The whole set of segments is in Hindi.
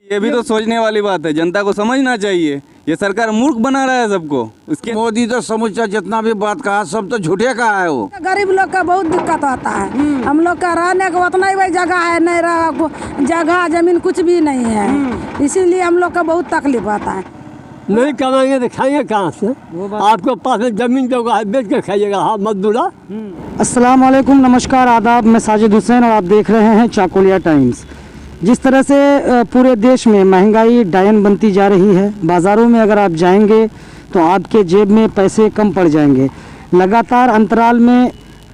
ये भी तो सोचने वाली बात है, जनता को समझना चाहिए। ये सरकार मूर्ख बना रहा है सबको। उसके मोदी तो समूचा जितना भी बात कहा सब तो झूठे कहा है। वो गरीब लोग का बहुत दिक्कत होता है। हम लोग का रहने का उतना ही जगह है, नहीं रहा जगह जमीन कुछ भी नहीं है, इसीलिए हम लोग का बहुत तकलीफ होता है। नहीं कमाएंगे तो खाएंगे कहाँ से? आपके पास में जमीन जगह है, बेच के खाइएगा। हाँ मजदूरा। अस्सलाम वालेकुम, नमस्कार, आदाब। मैं साजिद हुसैन और आप देख रहे हैं चाकुलिया टाइम्स। जिस तरह से पूरे देश में महंगाई डायन बनती जा रही है, बाज़ारों में अगर आप जाएंगे तो आपके जेब में पैसे कम पड़ जाएंगे। लगातार अंतराल में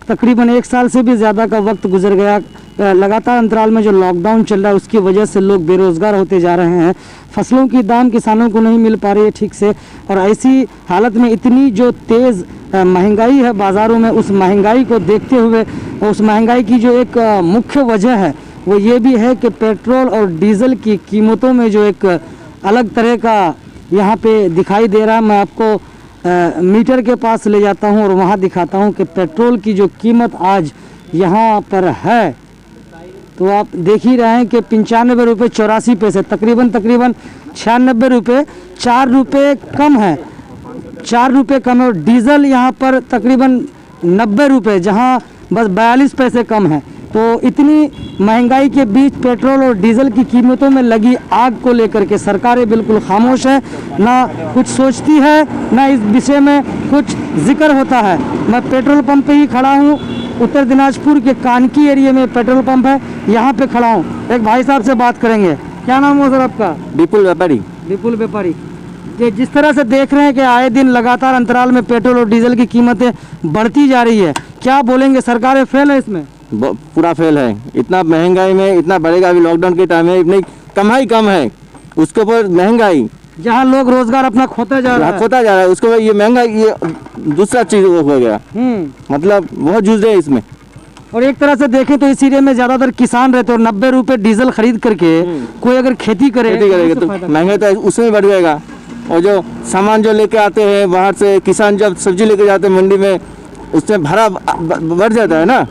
तकरीबन 1 साल से भी ज़्यादा का वक्त गुजर गया। लगातार अंतराल में जो लॉकडाउन चल रहा है उसकी वजह से लोग बेरोज़गार होते जा रहे हैं। फसलों की दाम किसानों को नहीं मिल पा रही है ठीक से, और ऐसी हालत में इतनी जो तेज़ महंगाई है बाज़ारों में, उस महंगाई को देखते हुए उस महंगाई की जो एक मुख्य वजह है वो ये भी है कि पेट्रोल और डीज़ल की कीमतों में जो एक अलग तरह का यहाँ पे दिखाई दे रहा है। मैं आपको मीटर के पास ले जाता हूँ और वहाँ दिखाता हूँ कि पेट्रोल की जो कीमत आज यहाँ पर है तो आप देख ही रहे हैं कि 95 रुपये 84 पैसे, तकरीबन 96 रुपये, 4 रुपये कम है, 4 रुपये कम है। और डीज़ल यहाँ पर तकरीबन 90 रुपये, जहाँ बस 42 पैसे कम है। तो इतनी महंगाई के बीच पेट्रोल और डीजल की कीमतों में लगी आग को लेकर के सरकारें बिल्कुल खामोश है, ना कुछ सोचती है, ना इस विषय में कुछ जिक्र होता है। मैं पेट्रोल पंप पे ही खड़ा हूँ, उत्तर दिनाजपुर के कानकी एरिया में पेट्रोल पंप है, यहाँ पे खड़ा हूँ। एक भाई साहब से बात करेंगे। क्या नाम हो सर आपका? विपुल व्यापारी। विपुल व्यापारी। ये जिस तरह से देख रहे हैं कि आए दिन लगातार अंतराल में पेट्रोल और डीजल की कीमतें बढ़ती जा रही है, क्या बोलेंगे? सरकारें फेल है इसमें? पूरा फेल है। इतना महंगाई में इतना बढ़ेगा, अभी लॉकडाउन के टाइम में इतनी कमाई कम है, उसके ऊपर महंगाई, जहाँ लोग रोजगार अपना खोता जा रहा है उसके बाद ये महंगाई, ये दूसरा चीज हो गया। मतलब बहुत जूझ रहे हैं इसमें। और एक तरह से देखें तो इस एरिया में ज्यादातर किसान रहते हैं और 90 रुपए डीजल खरीद करके कोई अगर खेती करेगा तो महंगाई तो उसमें बढ़ जाएगा। और जो सामान जो लेके आते हैं बाहर से, किसान जब सब्जी लेके जाते हैं मंडी में, उसमें भाड़ा बढ़ जाता है ना।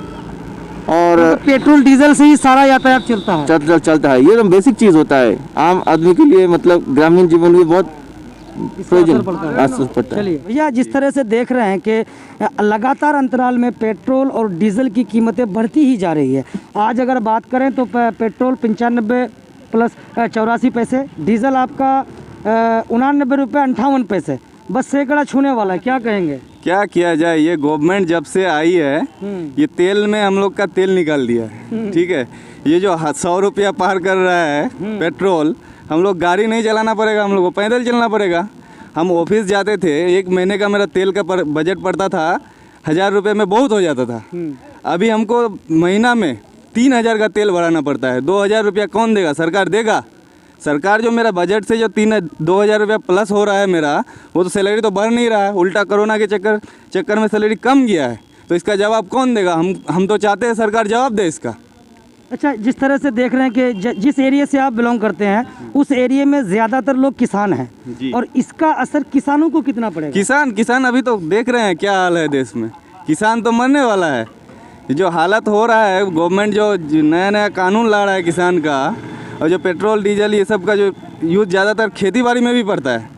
और पेट्रोल डीजल से ही सारा यातायात चलता है। ये तो बेसिक चीज होता है आम आदमी के लिए, मतलब ग्रामीण जीवन में बहुत प्रयोजन पड़ता है। चलिए भैया, जिस तरह से देख रहे हैं कि लगातार अंतराल में पेट्रोल और डीजल की कीमतें बढ़ती ही जा रही है। आज अगर बात करें तो पेट्रोल 95 प्लस 84 पैसे, डीजल आपका 89 रुपये 58 पैसे, बस सैकड़ा छूने वाला है। क्या कहेंगे? क्या किया जाए? ये गवर्नमेंट जब से आई है ये तेल में हम लोग का तेल निकाल दिया है। ठीक है, ये जो 100 रुपया पार कर रहा है पेट्रोल, हम लोग गाड़ी नहीं चलाना पड़ेगा, हम लोग को पैदल चलना पड़ेगा। हम ऑफिस जाते थे, 1 महीने का मेरा तेल का बजट पड़ता था 1000 रुपये में बहुत हो जाता था। अभी हमको महीना में 3000 का तेल भराना पड़ता है। 2000 रुपया कौन देगा? सरकार देगा। सरकार जो मेरा बजट से जो 2000 रुपया प्लस हो रहा है मेरा, वो तो सैलरी तो बढ़ नहीं रहा है, उल्टा कोरोना के चक्कर में सैलरी कम गया है। तो इसका जवाब कौन देगा? हम तो चाहते हैं सरकार जवाब दे इसका। अच्छा, जिस तरह से देख रहे हैं कि जिस एरिया से आप बिलोंग करते हैं उस एरिया में ज़्यादातर लोग किसान हैं, और इसका असर किसानों को कितना पड़ेगा? किसान अभी तो देख रहे हैं क्या हाल है देश में। किसान तो मरने वाला है। जो हालत हो रहा है, गवर्नमेंट जो नया कानून ला रहा है किसान का, और जो पेट्रोल डीजल ये सब का जो यूज़ ज़्यादातर खेती बाड़ी में भी पड़ता है,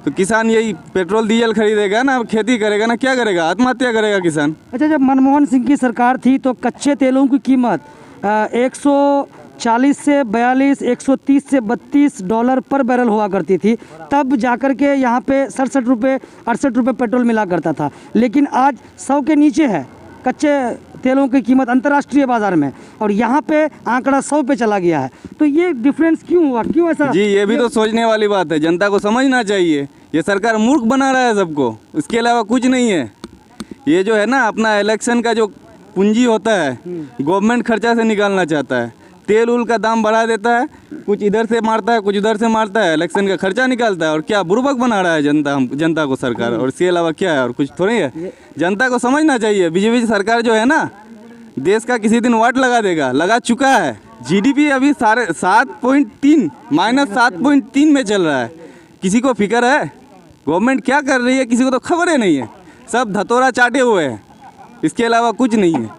तो किसान यही पेट्रोल डीजल खरीदेगा ना, खेती करेगा ना, क्या करेगा? आत्महत्या करेगा किसान। अच्छा, जब मनमोहन सिंह की सरकार थी तो कच्चे तेलों की कीमत 140 से 42, 130 से 32 डॉलर पर बैरल हुआ करती थी। तब जाकर के यहाँ पे 67 रुपये 68 रुपये पेट्रोल मिला करता था, लेकिन आज 100 के नीचे है कच्चे तेलों की कीमत अंतर्राष्ट्रीय बाजार में, और यहाँ पे आंकड़ा 100 पे चला गया है। तो ये डिफरेंस क्यों हुआ? क्यों ऐसा? जी, ये भी तो सोचने वाली बात है, जनता को समझना चाहिए। ये सरकार मूर्ख बना रहा है सबको, इसके अलावा कुछ नहीं है। ये जो है ना, अपना इलेक्शन का जो पूंजी होता है, गवर्नमेंट खर्चा से निकालना चाहता है। तेल उल का दाम बढ़ा देता है, कुछ इधर से मारता है, कुछ उधर से मारता है, इलेक्शन का खर्चा निकालता है। और क्या बुर्बक बना रहा है जनता को सरकार, और इसके अलावा क्या है? और कुछ थोड़ी है। जनता को समझना चाहिए। बीजेपी सरकार जो है ना, देश का किसी दिन वाट लगा देगा, लगा चुका है। जीडीपी अभी 7.3 -7.3 में चल रहा है। किसी को फिक्र है गवर्नमेंट क्या कर रही है? किसी को तो खबर ही नहीं है। सब धतोरा चाटे हुए हैं, इसके अलावा कुछ नहीं है।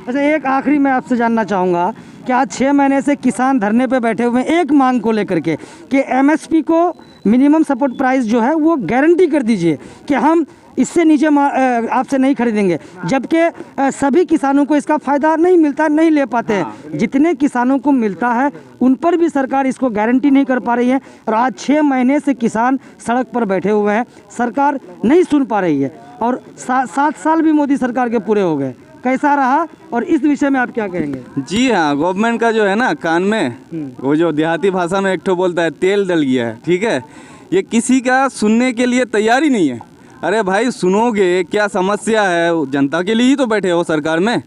अच्छा, एक आखिरी मैं आपसे जानना चाहूँगा कि आज 6 महीने से किसान धरने पे बैठे हुए हैं एक मांग को लेकर के कि एमएसपी को मिनिमम सपोर्ट प्राइस जो है वो गारंटी कर दीजिए कि हम इससे नीचे आपसे नहीं खरीदेंगे, जबकि सभी किसानों को इसका फ़ायदा नहीं मिलता, नहीं ले पाते हैं। जितने किसानों को मिलता है उन पर भी सरकार इसको गारंटी नहीं कर पा रही है और आज 6 महीने से किसान सड़क पर बैठे हुए हैं, सरकार नहीं सुन पा रही है और 7 साल भी मोदी सरकार के पूरे हो गए। कैसा रहा और इस विषय में आप क्या कहेंगे? जी हाँ, गवर्नमेंट का जो है ना कान में वो जो देहाती भाषा में एक ठो बोलता है तेल डल गया है, ठीक है। ये किसी का सुनने के लिए तैयार ही नहीं है। अरे भाई सुनोगे, क्या समस्या है, जनता के लिए ही तो बैठे हो सरकार में।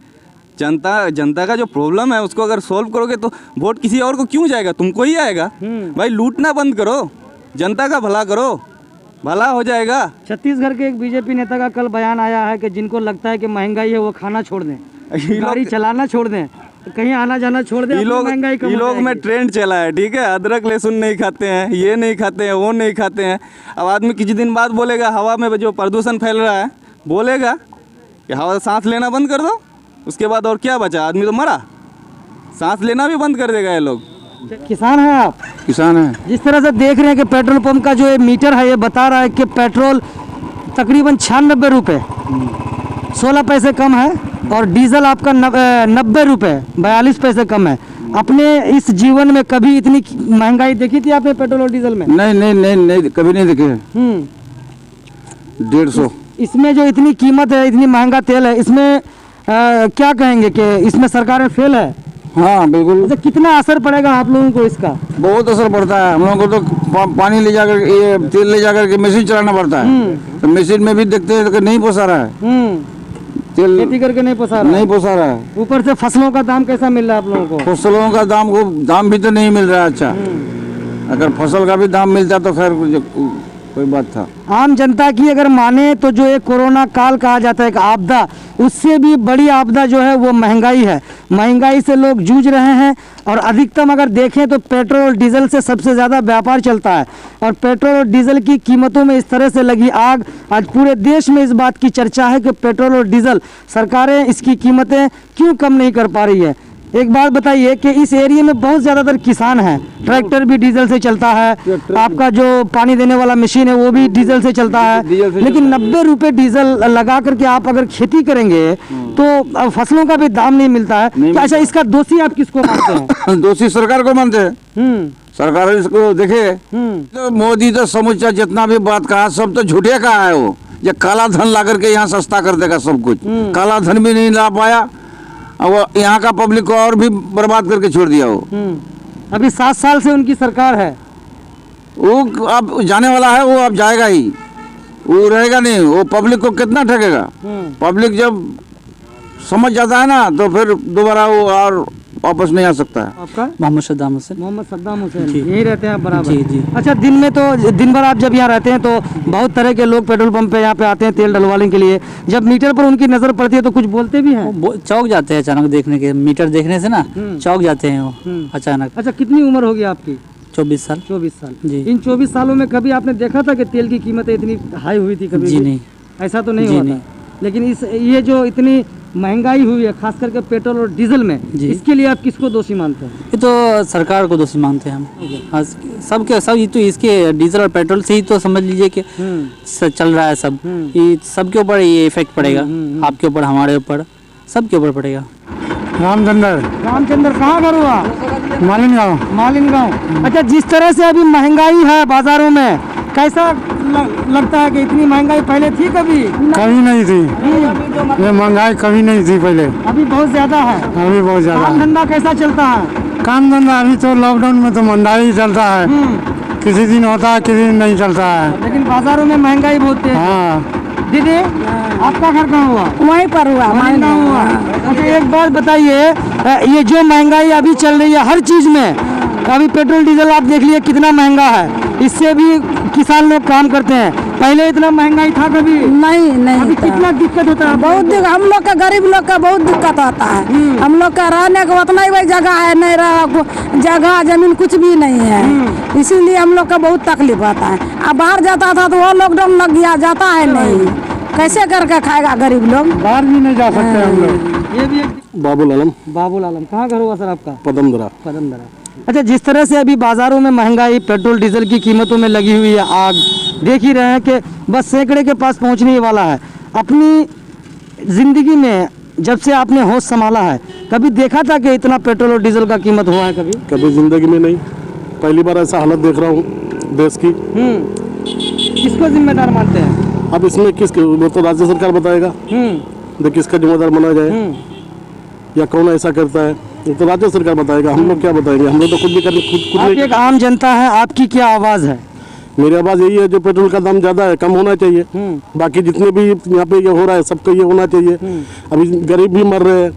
जनता का जो प्रॉब्लम है उसको अगर सॉल्व करोगे तो वोट किसी और को क्यों जाएगा, तुमको ही आएगा। भाई लूटना बंद करो, जनता का भला करो, भला हो जाएगा। छत्तीसगढ़ के एक बीजेपी नेता का कल बयान आया है कि जिनको लगता है कि महंगाई है वो खाना छोड़ दें, गाड़ी चलाना छोड़ दें, कहीं आना जाना छोड़ दें। ये लोग में ट्रेंड चला है, ठीक है। अदरक लहसुन नहीं खाते हैं, ये नहीं खाते हैं, वो नहीं खाते हैं। अब आदमी कुछ दिन बाद बोलेगा हवा में जो प्रदूषण फैल रहा है, बोलेगा कि हवा सांस लेना बंद कर दो। उसके बाद और क्या बचा, आदमी तो मरा, सांस लेना भी बंद कर देगा ये लोग। किसान हैं आप? किसान है। जिस तरह से देख रहे हैं कि पेट्रोल पंप का जो ये मीटर है ये बता रहा है कि पेट्रोल तकरीबन 96 रुपये 16 पैसे कम है और डीजल आपका 90 रुपये 42 पैसे कम है। अपने इस जीवन में कभी इतनी महंगाई देखी थी आपने पेट्रोल और डीजल में? नहीं कभी नहीं देखे। 150। इसमें जो इतनी कीमत है, इतनी महंगा तेल है, इसमें क्या कहेंगे कि इसमें सरकारें फेल है? हाँ बिल्कुल। अच्छा, कितना असर पड़ेगा आप लोगों को इसका? बहुत असर पड़ता है। हम लोगों को तो पानी ले जाकर ये तेल ले जाकर के मशीन चलाना पड़ता है, तो मशीन में भी देखते हैं कि नहीं पोसा रहा है, तेल खेती करके नहीं पोसा रहा, नहीं पोसा रहा है। ऊपर से फसलों का दाम कैसा मिल रहा है आप लोगों को? फसलों का दाम भी तो नहीं मिल रहा है। अच्छा, अगर फसल का भी दाम मिलता तो खैर कोई बात था। आम जनता की अगर माने तो जो एक कोरोना काल कहा जाता है एक आपदा, उससे भी बड़ी आपदा जो है वो महंगाई है। महंगाई से लोग जूझ रहे हैं और अधिकतम अगर देखें तो पेट्रोल और डीजल से सबसे ज़्यादा व्यापार चलता है और पेट्रोल और डीजल की कीमतों में इस तरह से लगी आग। आज पूरे देश में इस बात की चर्चा है कि पेट्रोल और डीजल सरकारें इसकी कीमतें क्यों कम नहीं कर पा रही है। एक बात बताइए कि इस एरिया में बहुत ज़्यादातर किसान हैं, ट्रैक्टर भी डीजल से चलता है, आपका जो पानी देने वाला मशीन है वो भी डीजल से चलता है, लेकिन 90 रुपये डीजल लगा करके आप अगर खेती करेंगे तो फसलों का भी दाम नहीं मिलता है। अच्छा, इसका दोषी आप किसको मानते हैं? दोषी सरकार को मानते हैं। सरकार इसको देखे तो मोदी तो समूचा जितना भी बात कहा सब तो झूठे कहा है। वो ये काला धन ला करके यहाँ सस्ता कर देगा सब कुछ, काला धन भी नहीं ला पाया, वो यहाँ का पब्लिक को और भी बर्बाद करके छोड़ दिया। वो अभी 7 साल से उनकी सरकार है, वो अब जाने वाला है, वो अब जाएगा ही, वो रहेगा नहीं। वो पब्लिक को कितना ठगेगा। पब्लिक जब समझ जाता है ना तो फिर दोबारा वो और वापस नहीं आ सकता है। आपका? मोहम्मद सद्दाम हुसैन। मोहम्मद सद्दाम हुसैन, यही रहते हैं बराबर? जी जी। अच्छा, दिन में तो दिन भर आप जब यहाँ रहते हैं तो बहुत तरह के लोग पेट्रोल पंप पे यहाँ पे आते हैं तेल डलवाने के लिए, जब मीटर पर उनकी नजर पड़ती है तो कुछ बोलते भी हैं? वो चौक जाते हैं अचानक देखने के, मीटर देखने से ना चौक जाते हैं वो अचानक। अच्छा, कितनी उम्र होगी आपकी? 24 साल। 24 साल जी। इन 24 सालों में कभी आपने देखा था कि तेल की कीमतें इतनी हाई हुई थी? कभी जी भी? नहीं, ऐसा तो नहीं जी हुआ नहीं। था। लेकिन ये जो इतनी महंगाई हुई है खास करके पेट्रोल और डीजल में, जी। इसके लिए आप किसको दोषी मानते हैं? ये तो सरकार को दोषी मानते हैं हम। हाँ, सब ये तो इसके डीजल और पेट्रोल से ही तो समझ लीजिए कि चल रहा है सब। ये सबके ऊपर ये इफेक्ट पड़ेगा, आपके ऊपर, हमारे ऊपर, सबके ऊपर पड़ेगा। रामचंद्र, कहाँ घर हुआ? मालिनगांव। अच्छा, जिस तरह से अभी महंगाई है बाजारों में, कैसा लगता है कि इतनी महंगाई पहले थी कभी? कभी नहीं थी, ये महंगाई कभी नहीं थी पहले, अभी बहुत ज्यादा है। अभी बहुत ज्यादा। काम धंधा कैसा चलता है? काम धंधा अभी तो लॉकडाउन में तो महंगाई ही चलता है, किसी दिन होता है किसी दिन नहीं चलता है, लेकिन बाजारों में महंगाई बहुत है। हाँ। दीदी, आपका घर कहाँ हुआ? वहीं पर हुआ, मालिनगांव हुआ। अच्छा, एक बात बताइए, ये जो महंगाई अभी चल रही है हर चीज में, अभी पेट्रोल डीजल आप देख लीजिए कितना महंगा है, इससे भी किसान लोग काम करते हैं। पहले इतना महंगाई था कभी? नहीं अभी था। कितना दिक्कत होता है? बहुत हम लोग का, गरीब लोग का बहुत दिक्कत होता है। हम लोग का रहने का उतना ही जगह है, नहीं रहा जगह जमीन कुछ भी नहीं है, इसीलिए हम लोग का बहुत तकलीफ होता है। अब बाहर जाता था तो वो लॉकडाउन लग गया, जाता है नहीं, कैसे करके खाएगा गरीब लोग? बाहर भी नहीं जा सकते हम लोग। ये भी एक बाबुल आलम, बाबुल आलम, कहाँ घर हुआ सर आपका? पदमदरा। पदमदरा। अच्छा, जिस तरह से अभी बाजारों में महंगाई, पेट्रोल डीजल की कीमतों में लगी हुई है आग, देख ही रहे हैं कि बस सैकड़े के पास पहुंचने ही वाला है। अपनी जिंदगी में जब से आपने होश संभाला है, कभी देखा था कि इतना पेट्रोल और डीजल का कीमत हुआ है? कभी जिंदगी में नहीं, पहली बार ऐसा हालत देख रहा हूँ देश की। किसको जिम्मेदार मानते हैं? अब इसमें वो तो राज्य सरकार बताएगा, तो किसका जिम्मेदार माना जाए या कौन ऐसा करता है, ये तो राज्य सरकार बताएगा। हम लोग क्या बताएंगे? हम लोग तो खुद भी करने खुद आप एक आम जनता है, आपकी क्या आवाज है? मेरी आवाज़ यही है, जो पेट्रोल का दाम ज़्यादा है कम होना चाहिए। बाकी जितने भी यहाँ पे ये हो रहा है सबको ये होना चाहिए। अभी गरीब भी मर रहे हैं,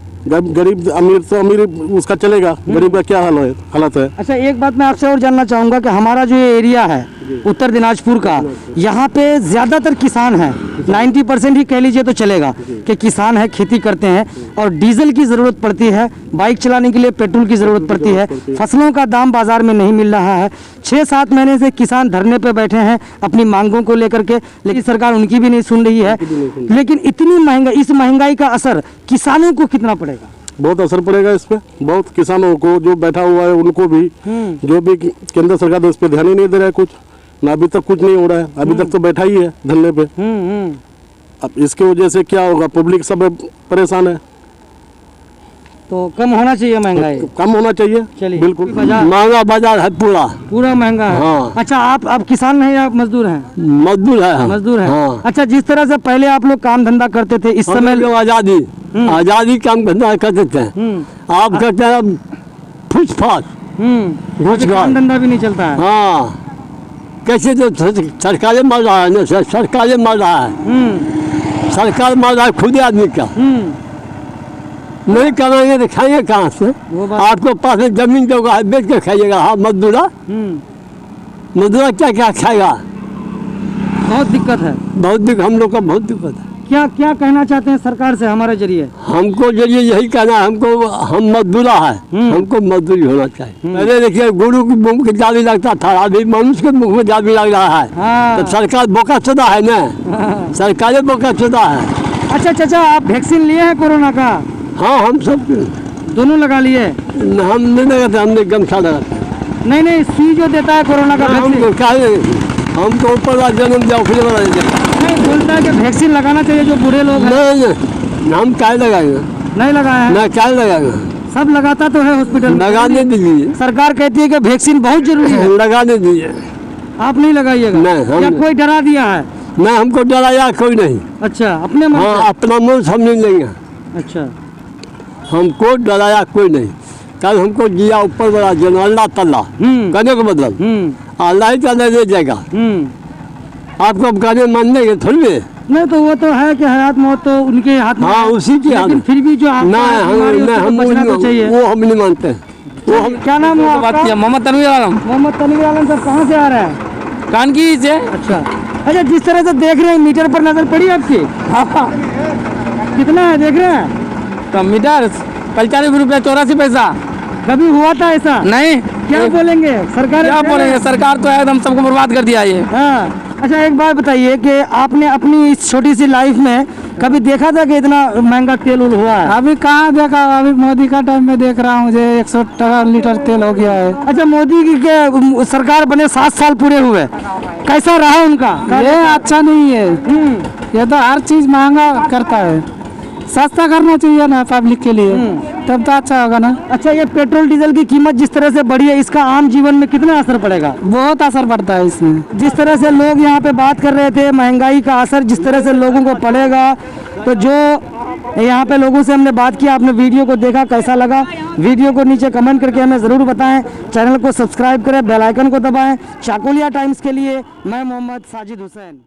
गरीब अमीर तो अमीर उसका चलेगा, गरीब का क्या हालत है। अच्छा, एक बात मैं आपसे और जानना चाहूँगा कि हमारा जो ये एरिया है उत्तर दिनाजपुर का, यहाँ पे ज़्यादातर किसान हैं, 90% ही कह लीजिए तो चलेगा कि किसान है, खेती करते हैं और डीजल की ज़रूरत पड़ती है, बाइक चलाने के लिए पेट्रोल की ज़रूरत पड़ती है। फसलों का दाम बाज़ार में नहीं मिल रहा है। 6-7 महीने से किसान धरने पे बैठे हैं अपनी मांगों को लेकर के, लेकिन सरकार उनकी भी नहीं सुन रही है। लेकिन इतनी महंगाई, इस महंगाई का असर किसानों को कितना पड़ेगा? बहुत असर पड़ेगा इस पे, बहुत किसानों को, जो बैठा हुआ है उनको भी, जो भी केंद्र सरकार तो इस पे ध्यान ही नहीं दे रहा है कुछ ना, अभी तक कुछ नहीं हो रहा है, अभी तक तो बैठा ही है धरने पे। अब इसके वजह से क्या होगा, पब्लिक सब परेशान है। तो कम होना चाहिए महंगाई, कम होना चाहिए। चलिए, बिल्कुल महंगा बाजार है पूरा महंगा है। हाँ। अच्छा, आप किसान नहीं, आप मजदूर हैं? मजदूर है हम। मजदूर है। हाँ। अच्छा, जिस तरह से पहले आप लोग काम धंधा करते थे, इस समय लोग आजादी काम धंधा करते थे, आप करते हैं फुस फास काम धंधा भी नहीं चलता है। हाँ, कैसे तो सरकारें मार रहा है ना, सरकारें मार रहा है, सरकार मार रहा है खुद आदमी का। नहीं कमाएंगे तो खाएंगे कहाँ से? आपको पास में जमीन जगह है, बेच के खाइएगा। हाँ, मजदूरा क्या क्या खाएगा? बहुत दिक्कत है, हम लोग का बहुत दिक्कत है। क्या क्या कहना चाहते हैं सरकार से हमारे जरिए? हमको जरिए यही कहना है, हमको हम मजदूरा है, हमको मजदूरी होना चाहिए। पहले देखिए गुरु के मुंह में जाली लगता था, अभी मनुष्य के मुंह में जाली लग रहा है। हाँ। तो सरकार बोका चुदा है ना, सरकारें बोका चुदा है। अच्छा चाचा, आप वैक्सीन लिए हैं कोरोना का? हाँ, हम सब दोनों लगा लिए? हम नहीं लगाते, हमने गमछा लगाते। नहीं, सुई जो देता है कोरोना का वैक्सीन, हमको ऊपर वाला जन्म दिया, फिर वाला नहीं बोलता है कि वैक्सीन लगाना चाहिए जो बूढ़े लोग हैं। नहीं, हम क्या लगाएंगे? नहीं लगाया है? मैं क्या लगाएंगे? सब लगाता तो है हॉस्पिटल में। लगाने दीजिए, सरकार कहती है कि वैक्सीन बहुत जरूरी है। लगाने दीजिए। आप नहीं लगाइएगा? नहीं, या कोई डरा दिया है? नहीं, हमको डराया कोई नहीं। अच्छा, अपने मन हाँ, अपना मुंह हम नहीं लेंगे। अच्छा, हमको डराया कोई नहीं। कल हमको दिया ऊपर वाला जन, अल्लाह तल्ला कहने का मतलब अल्लाह ही ताला दे जाएगा। आपको अब कहने मानने के थोड़ी है। नहीं तो वो तो है कि हयात मौत तो उनके हाथ में। हाँ, उसी के हाथ। लेकिन फिर भी जो हम चाहिए वो हम नहीं मानते। वो हम क्या नाम है आपका? मोहम्मद तनवीर आलम। मोहम्मद तनवीर आलम सर, कहाँ से आ रहे हैं? कानगी से। अच्छा, जिस तरह से देख रहे हैं, मीटर पर नजर पड़ी आपकी? कितना है देख रहे हैं? तो मीटर 95 रुपये 84 पैसा। कभी हुआ था ऐसा? नहीं। क्या बोलेंगे सरकार? क्या बोलेंगे, सरकार तो एकदम सबको बर्बाद कर दिया ये। हाँ। अच्छा, एक बात बताइए कि आपने अपनी इस छोटी सी लाइफ में कभी देखा था कि इतना महंगा तेल उल हुआ है? अभी कहाँ देखा, अभी मोदी का टाइम में देख रहा हूँ, 100 टका लीटर तेल हो गया है। अच्छा, मोदी की के सरकार बने 7 साल पूरे हुए, कैसा रहा उनका? ये अच्छा नहीं है, ये तो हर चीज महंगा करता है। सस्ता करना चाहिए ना पब्लिक के लिए, तब तो अच्छा होगा ना। अच्छा, ये पेट्रोल डीजल की कीमत जिस तरह से बढ़ी है, इसका आम जीवन में कितना असर पड़ेगा? बहुत असर पड़ता है इसमें। जिस तरह से लोग यहाँ पे बात कर रहे थे, महंगाई का असर जिस तरह से लोगों को पड़ेगा, तो जो यहाँ पे लोगों से हमने बात की, आपने वीडियो को देखा, कैसा लगा? वीडियो को नीचे कमेंट करके हमें ज़रूर बताएं। चैनल को सब्सक्राइब करें, बेल आइकन को दबाएं। चाकुलिया टाइम्स के लिए मैं मोहम्मद साजिद हुसैन।